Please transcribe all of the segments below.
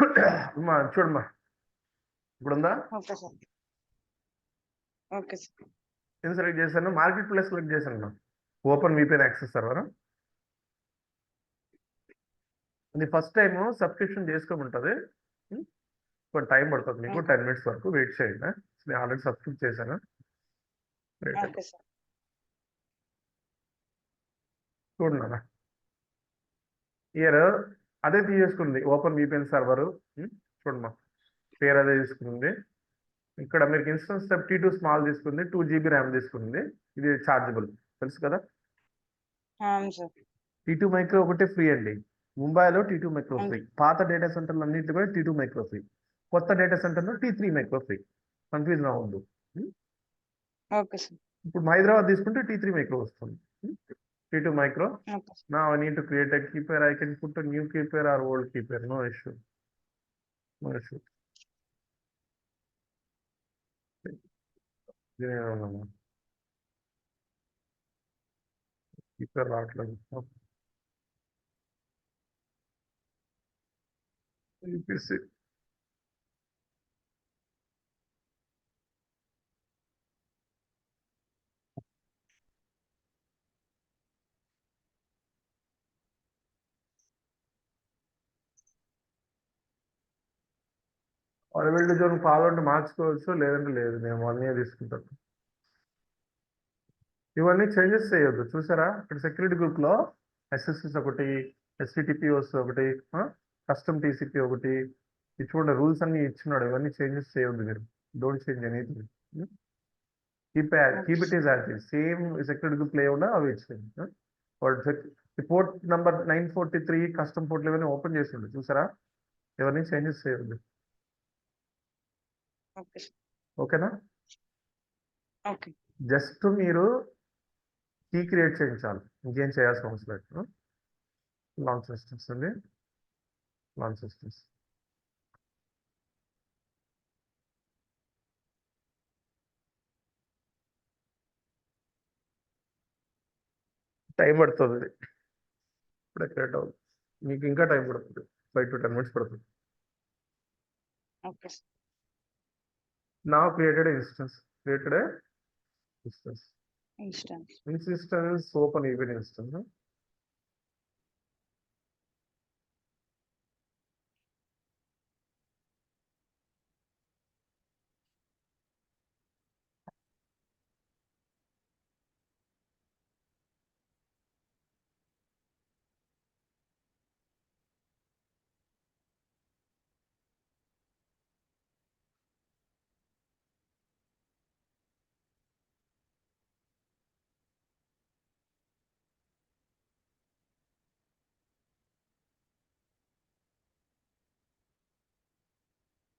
అమ్మా చూడమ్మా, ఇప్పుడు ఉందా? Okay sir. Okay sir. నేను సెలెక్ట్ చేశాను, మార్కెట్ ప్లేస్ సెలెక్ట్ చేశాను. Open VPN access server. ఇది ఫస్ట్ టైం సబ్స్క్రిప్షన్ చేసుకోమంటుంది. కొంచెం టైం పడుతుంది, మీకు 10 minutes వరకు వెయిట్ చేయండి. నేను ఆల్రెడీ సబ్స్క్రైబ్ చేశాను. Okay sir. చూడండి ఇయర్ అదే తీసేసుకుంది, ఓపెన్ VPN సర్వర్. చూడమ్మా, పేరు అదే తీసుకుంది. ఇక్కడ మీకు ఇన్స్టెన్స్ T2 స్మాల్ తీసుకుంది, 2 GB ర్యామ్ తీసుకుంది. ఇది చార్జబుల్, తెలుసు కదా. అవును సార్. T2 మైక్రో ఒకటే ఫ్రీ అండి. ముంబైలో T2 మైక్రో ఫ్రీ. పాత డేటా సెంటర్లు అన్నింటిలో కూడా T2 మైక్రో ఫ్రీ. కొత్త డేటా సెంటర్లో T3 మైక్రో ఫ్రీ. కన్ఫ్యూజన్ అవ్వద్దు. Okay sir. ఇప్పుడు హైదరాబాద్ తీసుకుంటే T3 మైక్రో వస్తుంది. T2 micro. Okay sir. Now I need to create a key pair. I can put a new key pair or old key pair. No issue. No issue. Key pair రావట్లేదు. UPC. Availability zone కావాలంటే మార్చుకోవచ్చు, లేదంటే లేదు. నేను 1 year తీసుకుంటాను. ఇవన్నీ changes చేయొద్దు. చూసారా ఇక్కడ సెక్యూరిటీ గ్రూప్ లో SSS ఒకటి, STTPOS ఒకటి, కస్టమ్ TCP ఒకటి. ఇది చూడండి, రూల్స్ అన్ని ఇచ్చినాడు. ఇవన్నీ చేంజెస్ చేయొద్దు మీరు. Don't change anything. Keep it is as it. Same security group లో ఏమన్నా అవి ఇచ్చేయండి. పోర్ట్ నంబర్ 943 కస్టమ్ పోర్ట్లు ఇవన్నీ ఓపెన్ చేసిండు, చూసారా. ఇవన్నీ చేంజెస్ చేయొద్దు. ఓకేనా. ఓకే. జస్ట్ మీరు కీ క్రియేట్ చేయించాలి, ఇంకేం చేయాల్సిన అవసరం లేదు. లాంచ్ సిస్టమ్స్ అండి, లాంచ్ సిస్టమ్స్. టైం పడుతుంది, ఇప్పుడే క్రియేట్ అవుతుంది. మీకు ఇంకా టైం పడుతుంది, 5 to 10 minutes పడుతుంది. Okay. Now created instance. Created a instance. Instance open even instance.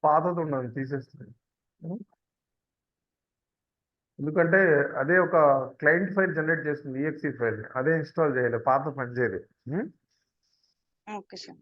పాతది ఉన్నది తీసేస్తుంది, ఎందుకంటే అదే ఒక క్లయింట్ ఫైల్ జనరేట్ చేస్తుంది, EXE ఫైల్. అదే ఇన్స్టాల్ చేయాలి, పాత పని చేయదు. Okay sir.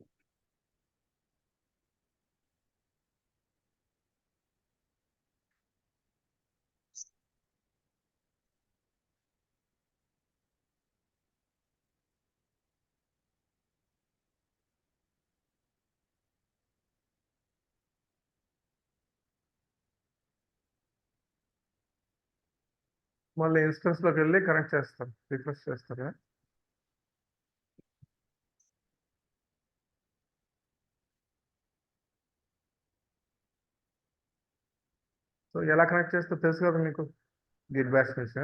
మళ్ళీ ఇన్స్టెన్స్ లోకి వెళ్ళి కనెక్ట్ చేస్తాను, రిక్వెస్ట్ చేస్తాను. సో ఎలా కనెక్ట్ చేస్తే తెలుసు కదా మీకు, గిట్ బ్యాష్ నుంచి.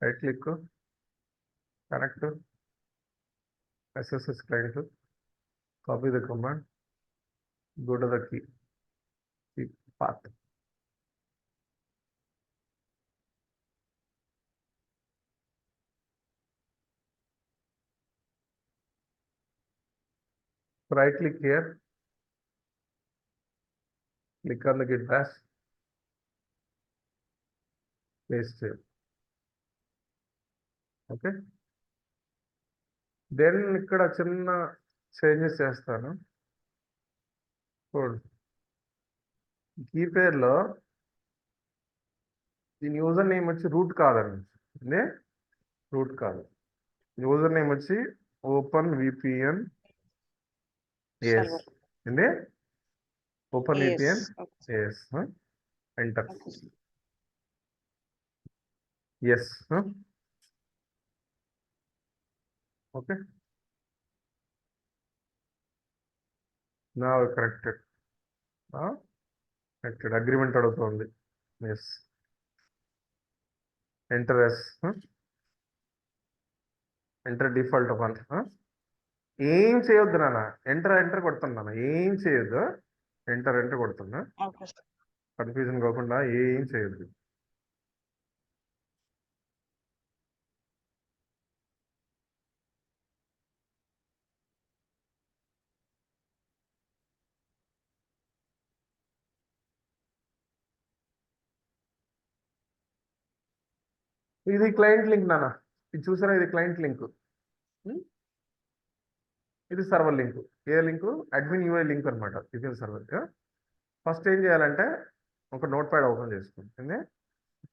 Right click, connect SSH client, copy the command, go to the key path. Right click here, click on the git bash, paste here. Okay. Then ఇక్కడ చిన్న చేంజెస్ చేస్తాను. కీ పేర్లో దీని యూజర్ నేమ్ వచ్చి రూట్ కాదండి, root కాదు. యూజర్ నేమ్ వచ్చి ఓపెన్ విపిఎన్ ఎస్ సర్వర్. ఏంది open S. VPN okay. Yes enter okay sir. Yes okay నా కరెక్టెడ్ కరెక్టెడ్ అగ్రిమెంట్ అడుగుతుంది yes enter yes enter default one ఏం చేయొద్దు నాన్న ఎంటర్ కొడుతున్నాను ఏం చేయొద్దు ఎంటర్ కొడుతున్నా ఓకే సార్. కన్ఫ్యూజన్ కాకుండా ఏం చేయొద్దు ఇది క్లయింట్ లింక్ నాన్న ఇది చూసారా ఇది క్లయింట్ లింక్ ఇది సర్వర్ లింక్ ఏ లింక్ అడ్మిన్ యూఐ లింక్ అనమాట ఇది సర్వర్ ఫస్ట్ ఏం చేయాలంటే ఒక నోట్ ప్యాడ్ ఓపెన్ చేసుకుంటుంది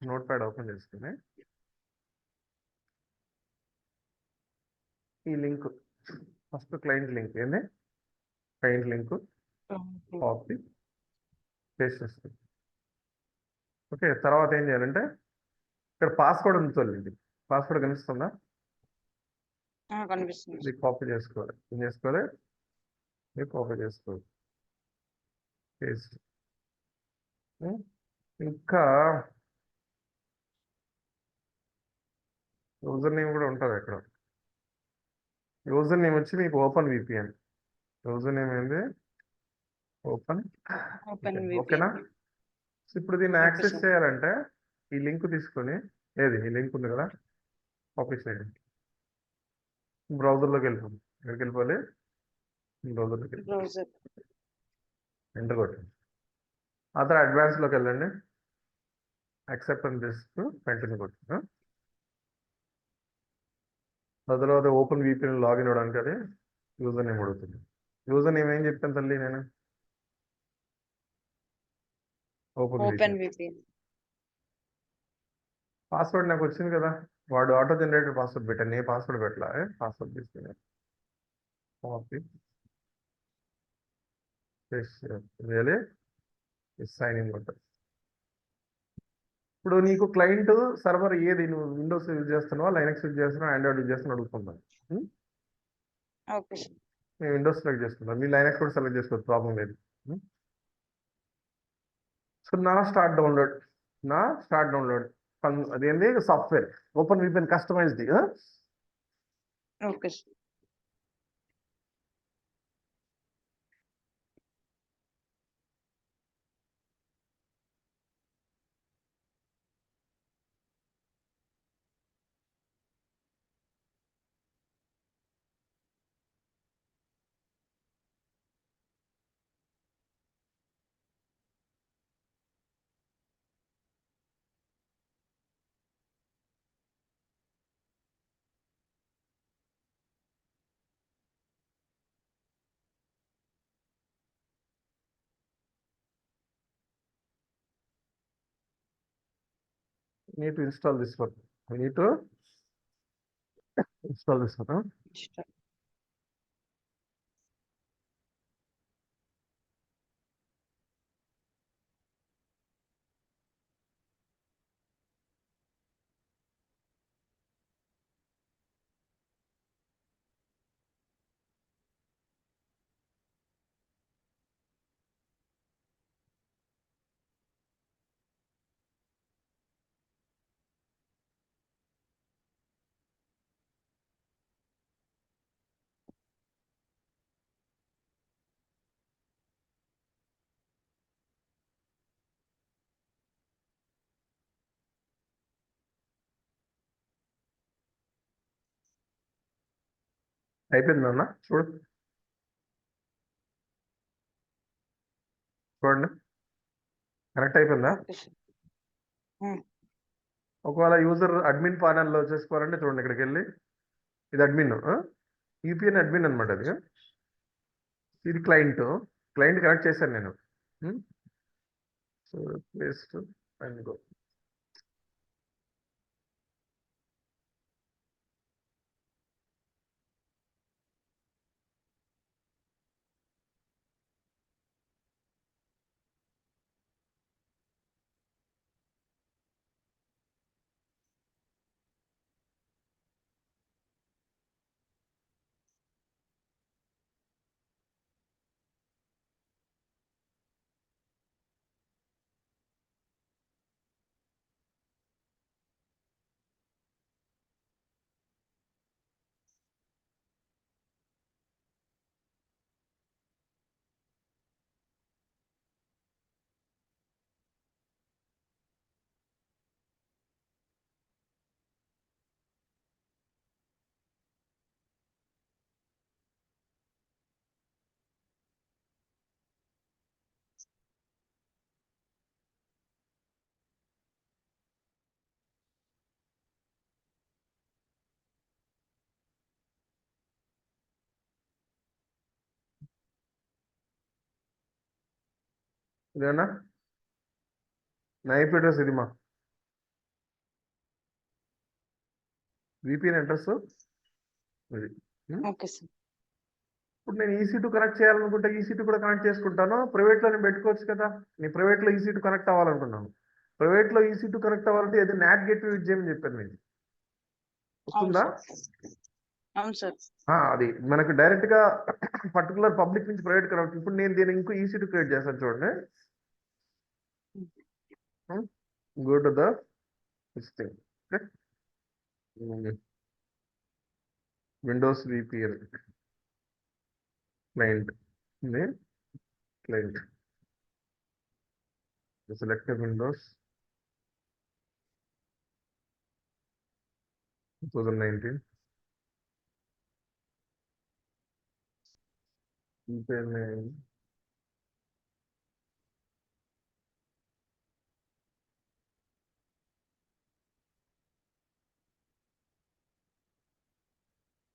నోట్ ప్యాడ్ ఓపెన్ చేసుకుని ఈ లింక్ ఫస్ట్ క్లయింట్ లింక్ ఏంది క్లయింట్ లింక్ కాపీ పేస్ట్ చేస్తుంది ఓకే తర్వాత ఏం చేయాలంటే ఇక్కడ పాస్వర్డ్ ఉంది తల్లి పాస్వర్డ్ కనిపిస్తుందా కనిపిస్తుంది ఇది కాపీ చేసుకోవాలి ఏం చేసుకోవాలి ఇది కాపీ చేసుకోవాలి పేస్ట్ ఇంకా యూజర్ నేమ్ కూడా ఉంటుంది ఇక్కడ యూజర్ నేమ్ వచ్చి మీకు ఓపెన్ విపిఎన్ యూజర్ నేమ్ ఏంది ఓపెన్ ఓపెన్ ఓకేనా సో ఇప్పుడు దీన్ని ఓకే యాక్సెస్ సార్. చేయాలంటే ఈ లింక్ తీసుకొని ఏది ఈ లింక్ ఉంది కదా కాపీ చేయండి బ్రౌజర్లోకి వెళ్ళిపోండి ఎక్కడికి వెళ్ళిపోవాలి బ్రౌజర్లోకి వెళ్ళి బ్రౌజర్. ఎంటర్ కొట్టండి ఆ తర్వాత అడ్వాన్స్లోకి వెళ్ళండి యాక్సెప్ట్ అని చేస్తూ కంటిన్యూ కొట్టండి ఆ తర్వాత ఓపెన్ విపిఎన్ లాగిన్ అవ్వడానికి అది యూజర్ నేమ్ అడుగుతుంది యూజర్ నేమ్ ఏం చెప్తాను తల్లి నేను ఓపెన్ ఓపెన్ విపిఎన్. పాస్వర్డ్ నాకు వచ్చింది కదా వాడు ఆటో జనరేటర్ పాస్వర్డ్ పెట్టాను ఏ పాస్వర్డ్ పెట్టలా పాస్వర్డ్ తీసుకుని కాపీ రియలీ సైన్ ఇన్ కొట్టాలి ఇప్పుడు నీకు క్లయింట్ సర్వర్ ఏది నువ్వు విండోస్ యూజ్ చేస్తున్నావా లైనక్స్ యూజ్ చేస్తున్నావా ఆండ్రాయిడ్ యూజ్ చేస్తున్నా అడుగుతున్నాను ఓకే సార్. నేను విండోస్ సెలెక్ట్ చేసుకున్నాను మీ లైనక్స్ కూడా సెలెక్ట్ చేసుకోవచ్చు ప్రాబ్లం లేదు సో నా స్టార్ట్ డౌన్లోడ్ అదేంటి software open VPN customized okay sir. need to install this one. We need to install this one. ఇష్టం. అయిపోయింది అన్న చూడండి కరెక్ట్ అయిపోయిందా ఓకే సార్. ఒకవేళ యూజర్ అడ్మిన్ ప్యానెల్లో చేసుకోవాలంటే చూడండి ఇక్కడికి వెళ్ళి ఇది అడ్మిన్ యూపీఎన్ అడ్మిన్ అనమాట అది ఇది క్లయింట్ కనెక్ట్ చేశాను నేను సో పేస్ట్ అండ్ గో ఇదేనా నైప్ అడ్రస్ ఇది మా విపిఎన్ అడ్రస్ ఇది. Okay sir. ఇప్పుడు నేను EC2 కనెక్ట్ చేయాలనుకుంటే EC2 కూడా కనెక్ట్ చేసుకుంటాను. ప్రైవేట్లో నేను పెట్టుకోవచ్చు కదా. నేను ప్రైవేట్లో EC2 కనెక్ట్ అవ్వాలనుకున్నాను. ప్రైవేట్లో EC2 కనెక్ట్ అవ్వాలంటే ఏదో నాట్ గేట్వే యూజ్ చేయమని చెప్పాను మీకు. అవును వస్తుందా? సార్. అవును సార్. అది మనకు డైరెక్ట్ గా పర్టికులర్ పబ్లిక్ నుంచి ప్రైవేట్ కనెక్ట్. ఇప్పుడు నేను దీన్ని ఇంకో EC2 క్రియేట్ చేస్తాను చూడండి. Go to the thing. Windows VPN client name client. Select Windows 2019. VPN name.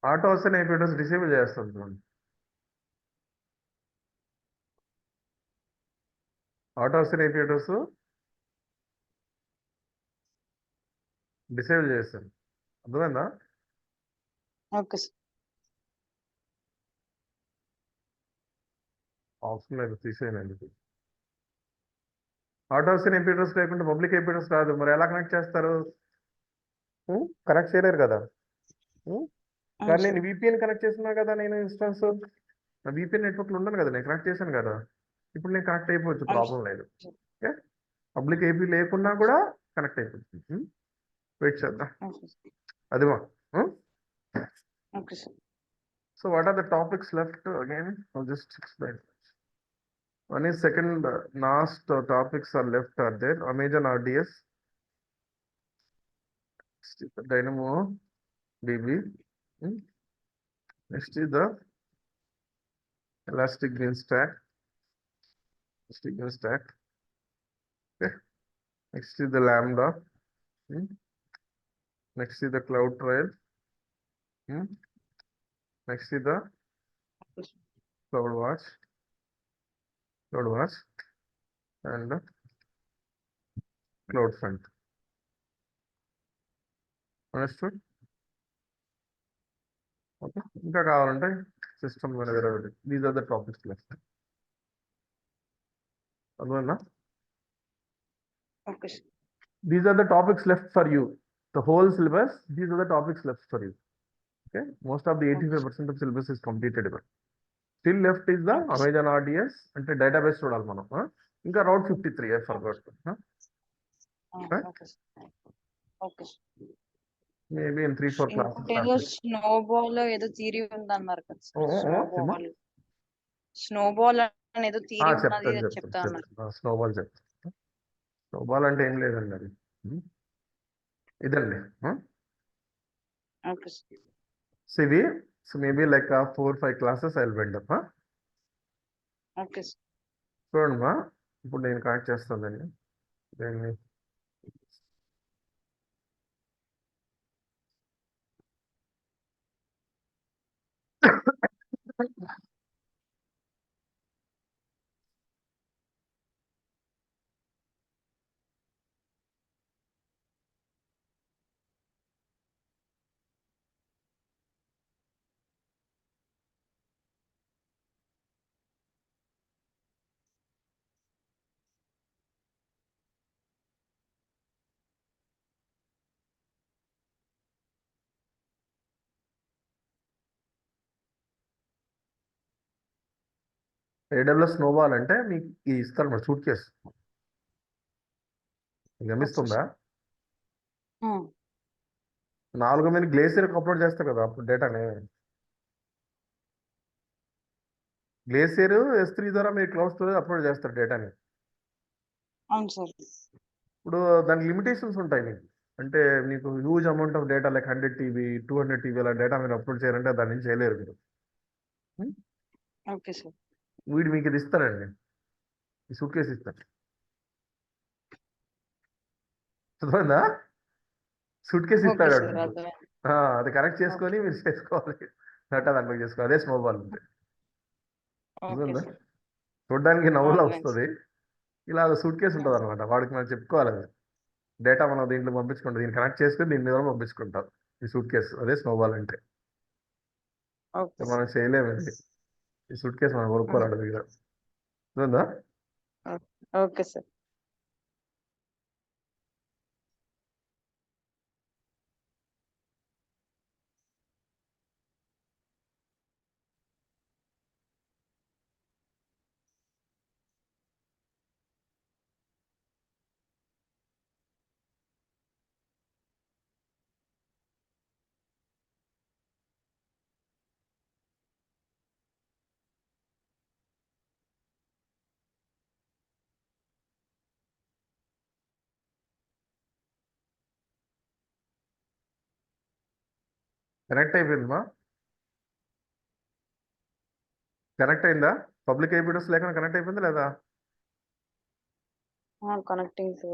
Auto వస్తే IP అడ్రస్ డిసేబుల్ చేస్తాను చూడండి. ఆటో వస్తే IP అడ్రస్ డిసేబుల్ చేస్తాను. అర్థమైందా? Okay sir. ఆప్షన్ లేదు, తీసేయండి. ఆటో వస్తే IP అడ్రస్ లేకుండా పబ్లిక్ IP అడ్రస్ రాదు. మరి ఎలా కనెక్ట్ చేస్తారు? కనెక్ట్ చేయలేరు కదా. కానీ నేను VPN కనెక్ట్ చేస్తున్నా కదా. నేను ఇన్స్టాన్స్ VPN నెట్వర్క్లో ఉండను కదా. నేను కనెక్ట్ చేశాను కదా. ఇప్పుడు నేను కనెక్ట్ అయిపోవచ్చు, ప్రాబ్లం లేదు. ఓకే, పబ్లిక్ IP లేకున్నా కూడా కనెక్ట్ అయిపోతుంది. వెయిట్ చేద్దాం. అదిమా. Okay sir. So what are the topics left again? I'll just explain. One is second last topics are left are there. Amazon RDS, Dynamo DB. Next is the Elastic Beanstalk. Okay. Next is the Lambda. Next is the CloudTrail. Next is the CloudWatch and the CloudFront. Understood? Okay. ఇంకా కావాలంటే system manager. These are the topics left. అర్థమైందా? Okay sir. These are the topics left for you. The whole syllabus, these are the topics left for you. Okay. Most of the 85% of syllabus is completed. Still left is the Amazon RDS అంటే database చూడాలి మనం. ఇంకా Route 53 I forgot. Okay sir. Okay sir. Maybe in 3-4 classes. ఏదో snowball ఏదో theory ఉందన్నారు కదా sir. Snowball అనేదో theory ఉన్నది చెప్తా ఉన్నారు. స్నోబాల్ అంటే ఏం లేదండి అది. ఇదండి. Okay sir. CV. So maybe like 4-5 classes I'll build up. Okay sir. చూడండి మా, ఇప్పుడు నేను కనెక్ట్ చేస్తానండి దీన్ని. AWS స్నోబాల్ అంటే మీకు ఇస్తారు మరి సూట్ కేసు. గమనిస్తుందా? 4 మంది గ్లేసియర్కి అప్లోడ్ చేస్తారు కదా అప్పుడు డేటాని. గ్లేసియర్ S3 ద్వారా మీరు క్లౌడ్ స్టోరేజ్ అప్లోడ్ చేస్తారు డేటాని. అవును సార్. ఇప్పుడు దానికి లిమిటేషన్స్ ఉంటాయి మీకు. అంటే మీకు huge amount of data like 100 TB 200 TB అలా డేటా మీరు అప్లోడ్ చేయాలంటే దాని నుంచి చేయలేరు మీరు. Okay sir. వీడు మీకు ఇది ఇస్తారండి, ఈ సూట్ కేసు ఇస్తారు. చదవందా? సూట్ కేసు ఇస్తాడు. అది కనెక్ట్ చేసుకొని మీరు చేసుకోవాలి. డేటా దాంట్లో చేసుకోవాలి. అదే స్నోబాల్. చూడడానికి నవ్వులా వస్తుంది ఇలా సూట్ కేసు ఉంటుంది అనమాట, వాడికి మనం చెప్పుకోవాలి అది. డేటా మనం దీంట్లో పంపించుకుంటాం, దీన్ని కనెక్ట్ చేసుకుని దీని మీద పంపించుకుంటాం. ఈ సూట్ కేసు అదే స్నోబాల్ అంటే. ఓకే మనం చేయలేము ఇది. ఈ సూట్ కేసు మనం కొనుక్కోవాలి దగ్గర ఉందా. Okay sir. కనెక్ట్ అయిపోయిందమ్మా, కనెక్ట్ అయిందా? పబ్లిక్ ఐపీ అడ్రస్ లేకుండా కనెక్ట్ అయిపోయిందా లేదా? కనెక్టింగ్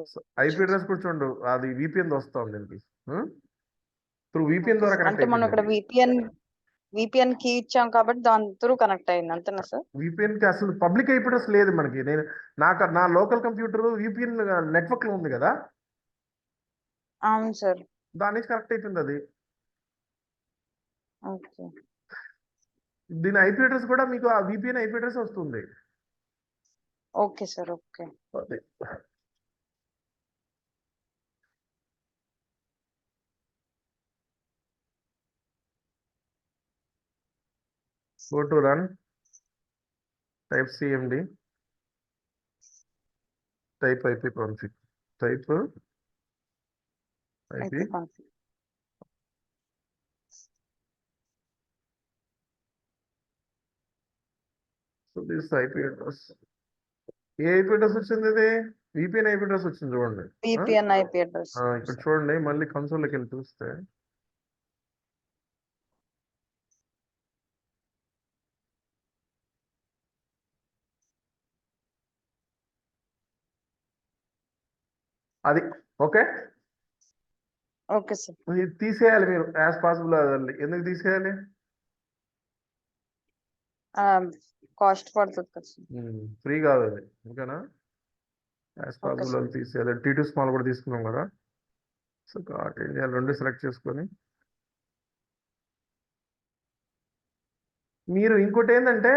ఐపీ అడ్రస్ కూడా చూడు, అది విపిఎన్ వస్తుంది దీనికి. త్రూ విపిఎన్ ద్వారా కనెక్ట్ అంటే మనం ఇక్కడ అయిపోయింది. విపిఎన్ కి ఇచ్చాం కాబట్టి దాని త్రూ కనెక్ట్ అయింది అంతేనా సార్? విపిఎన్ కి అసలు పబ్లిక్ ఐపీ అడ్రస్ లేదు మనకి. నా లోకల్ కంప్యూటర్ విపిఎన్ నెట్వర్క్ లో ఉంది కదా, అవును సార్. దాని నుంచి కనెక్ట్ అయిపోయింది అది. ఓకే దీని ఐపీ అడ్రస్ కూడా మీకు ఆ విపిఎన్ ఐపీ అడ్రస్ వస్తుంది. Okay sir. ఓకే అది. Go to run, type cmd, type ipconfig, type అయితే ip. So this IP address. A IP address వచ్చింది ఇది? విపిఎన్ ఐపీ అడ్రస్ వచ్చింది చూడండి. విపిఎన్ ఐపీ అడ్రస్ ఇక్కడ చూడండి, మళ్ళీ కన్సోల్లోకి వెళ్ళి చూస్తే అది. Okay, okay sir. ఇది తీసేయాలి మీరు యాజ్ పాసిబుల్. ఎందుకు తీసేయాలి? కాస్ట్ పడుతుంది కదా సార్. ఫ్రీ కాదు అది, ఓకేనా? యాజ్ పాసిబుల్ అది తీసేయాలి. T2 స్మాల్ కూడా తీసుకున్నాం కదా, సో ఏం చేయాలి, రెండు సెలెక్ట్ చేసుకొని మీరు ఇంకోటి ఏంటంటే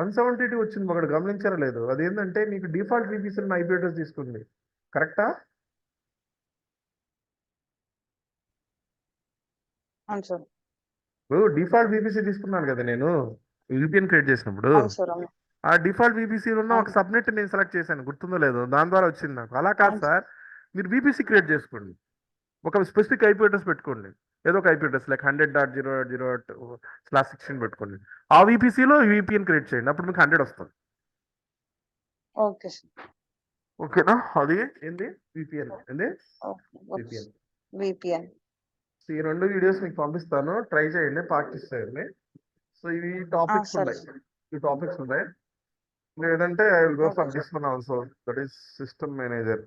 172 వచ్చింది, ఒకటి గమనించారో లేదు. అదేంటంటే మీకు డిఫాల్ట్ VPC ఉన్న IP అడ్రస్ తీసుకుంది, కరెక్టా? అవును సార్. ఇప్పుడు డిఫాల్ట్ VPC తీసుకున్నాను కదా నేను VPN క్రియేట్ చేసినప్పుడు, అవును సార్. ఆ డిఫాల్ట్ VPC ఉన్న ఒక సబ్నెట్ నేను సెలెక్ట్ చేశాను, గుర్తుందో లేదో, దాని ద్వారా వచ్చింది నాకు. అలా కాదు సార్, మీరు VPC క్రియేట్ చేసుకోండి, ఒక స్పెసిఫిక్ IP అడ్రస్ పెట్టుకోండి, ఏదో ఒక IP అడ్రస్ లైక్ 100.0.0/16 పెట్టుకోండి. ఆ VPCలో VPN క్రియేట్ చేయండి, అప్పుడు మీకు 100 వస్తుంది. Okay sir. ఓకేనా? అది ఏంది VPN, ఏంది VPN. విపిఎన్. సో ఈ రెండు వీడియోస్ మీకు పంపిస్తాను, ట్రై చేయండి, ప్రాక్టీస్ చేయండి. సో ఇవి టాపిక్స్ సరే. ఉన్నాయి. లేదంటే I will go for this one also, that is system manager.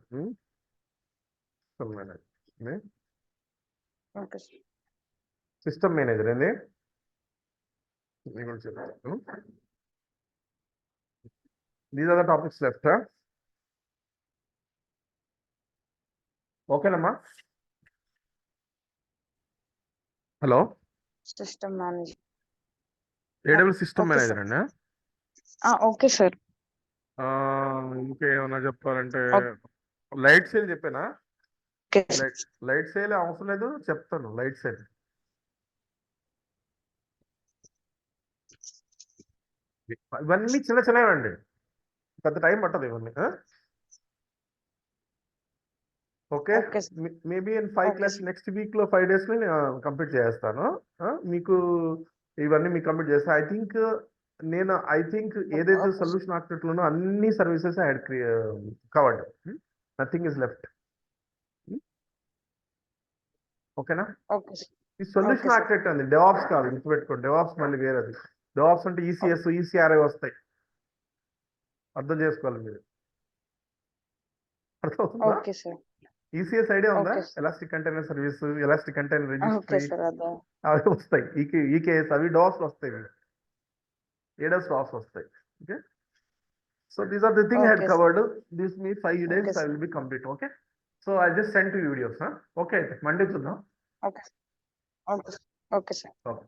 Okay sir. System manager ఏంది ఇది కూడా చెప్తాను. These are the topics left. ఓకేనమ్మా? Hello, system manager. AWS system manager అండి. Okay sir. ఇంకేమన్నా చెప్పాలంటే లైట్ సేల్ చెప్పానా? లైట్ సేల్ అవసరం లేదు, చెప్తాను. లైట్ సేల్ ఇవన్నీ చిన్నవండి, పెద్ద టైం పట్టదు ఇవన్నీ. Okay, maybe in 5 class next week లో 5 days లో నేను కంప్లీట్ చేస్తాను. మీకు ఇవన్నీ మీకు కంప్లీట్ చేస్తాను. ఐ థింక్ ఏదైతే సొల్యూషన్ ఆర్కిటెక్ట్ లోనో అన్ని services I had covered, nothing is left. ఓకేనా? ఈ సొల్యూషన్ ఆర్కిటెక్ట్ అండి, డెవాప్స్ కాదు, గుర్తుపెట్టుకోండి. డెవాప్స్ మళ్ళీ వేరేది. డెవాప్స్ అంటే ECS, ECRI వస్తాయి, అర్థం చేసుకోవాలి మీరు. అర్థమవుతుందా? ECS ఐడియా ఉందా? Elastic container service, elastic container registry, అవి వస్తాయి. EKS అవి డెవాప్స్ వస్తాయి, AWS DevOps వస్తాయి. Okay, So these are the thing I had Okay, sir. covered. This me 5 days Okay, I sir. will be complete. Okay. So I just sent you videos. Huh? Okay. Monday to now. Okay. Okay. Okay, sir. Okay.